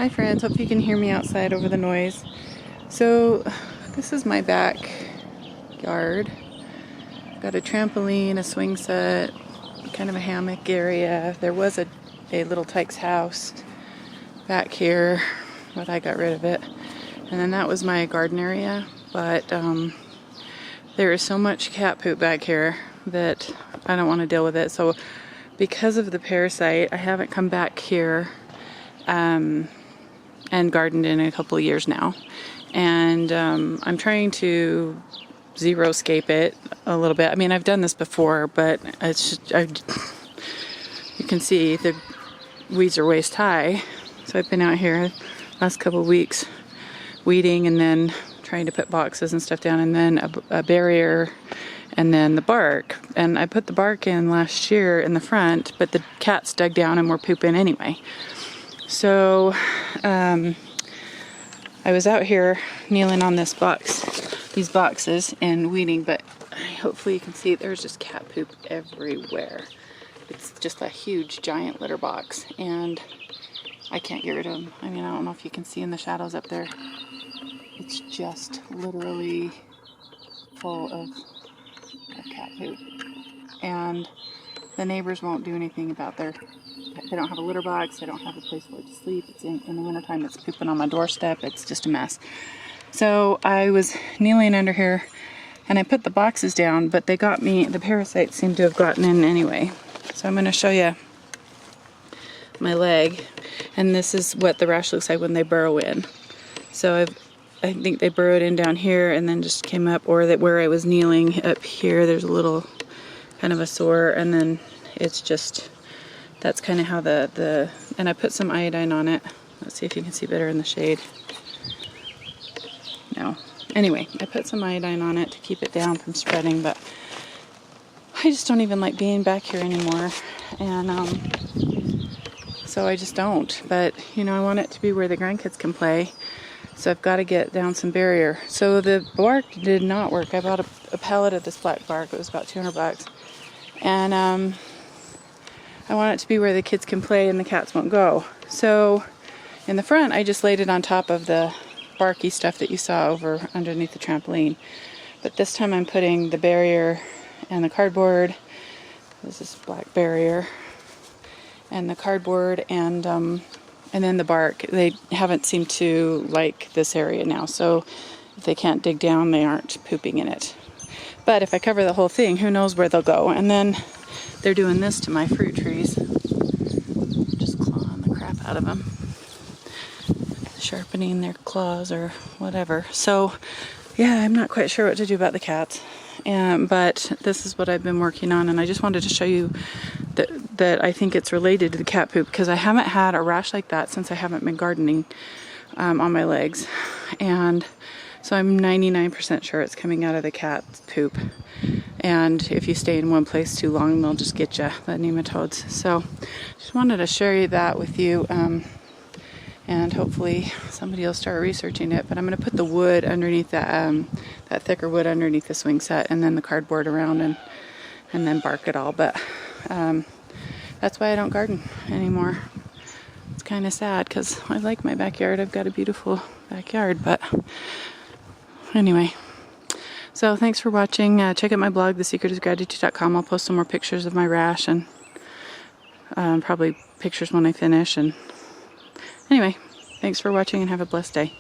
Hi friends, hope you can hear me outside over the noise. So this is my backyard. Got a trampoline, a swing set, kind of a hammock area. There was a little Tyke's house back here, but I got rid of it. And then that was my garden area, but there is so much cat poop back here that I don't want to deal with it. So because of the parasite, I haven't come back here and gardened in a couple of years now. And I'm trying to zero-scape it a little bit. I mean, I've done this before, but it's just, you can see the weeds are waist high. So I've been out here last couple of weeks weeding and then trying to put boxes and stuff down, and then a barrier, and then the bark. And I put the bark in last year in the front, but the cats dug down and were pooping anyway. So I was out here kneeling on these boxes and weeding, but hopefully you can see there's just cat poop everywhere. It's just a huge giant litter box and I can't get rid of them. I mean, I don't know if you can see in the shadows up there. It's just literally full of cat poop. And the neighbors won't do anything about they don't have a litter box, they don't have a place for it to sleep. It's in the wintertime, it's pooping on my doorstep. It's just a mess. So I was kneeling under here and I put the boxes down, but they got me, the parasites seem to have gotten in anyway. So I'm going to show you my leg, and this is what the rash looks like when they burrow in. So I think they burrowed in down here and then just came up, or that where I was kneeling up here, there's a little kind of a sore, and then it's just, that's kind of how and I put some iodine on it. Let's see if you can see better in the shade. No. Anyway, I put some iodine on it to keep it down from spreading, but I just don't even like being back here anymore. And so I just don't. But, you know, I want it to be where the grandkids can play. So I've got to get down some barrier. So the bark did not work. I bought a pallet of this black bark. It was about $200. And I want it to be where the kids can play and the cats won't go. So in the front, I just laid it on top of the barky stuff that you saw over underneath the trampoline. But this time I'm putting the barrier and the cardboard. This is black barrier and the cardboard and then the bark. They haven't seemed to like this area now, so if they can't dig down, they aren't pooping in it. But if I cover the whole thing, who knows where they'll go. And then they're doing this to my fruit trees. Just clawing the crap out of them. Sharpening their claws or whatever. So yeah, I'm not quite sure what to do about the cats. But this is what I've been working on, and I just wanted to show you that I think it's related to the cat poop, because I haven't had a rash like that since I haven't been gardening on my legs. And so I'm 99% sure it's coming out of the cat poop. And if you stay in one place too long, they'll just get you, the nematodes. So just wanted to share that with you. And hopefully somebody will start researching it. But I'm going to put the wood underneath that thicker wood underneath the swing set, and then the cardboard around, and then bark it all. But that's why I don't garden anymore. It's kind of sad because I like my backyard. I've got a beautiful backyard. But anyway, so thanks for watching. Check out my blog, thesecretisgratitude.com. I'll post some more pictures of my rash, and probably pictures when I finish. And anyway, thanks for watching and have a blessed day.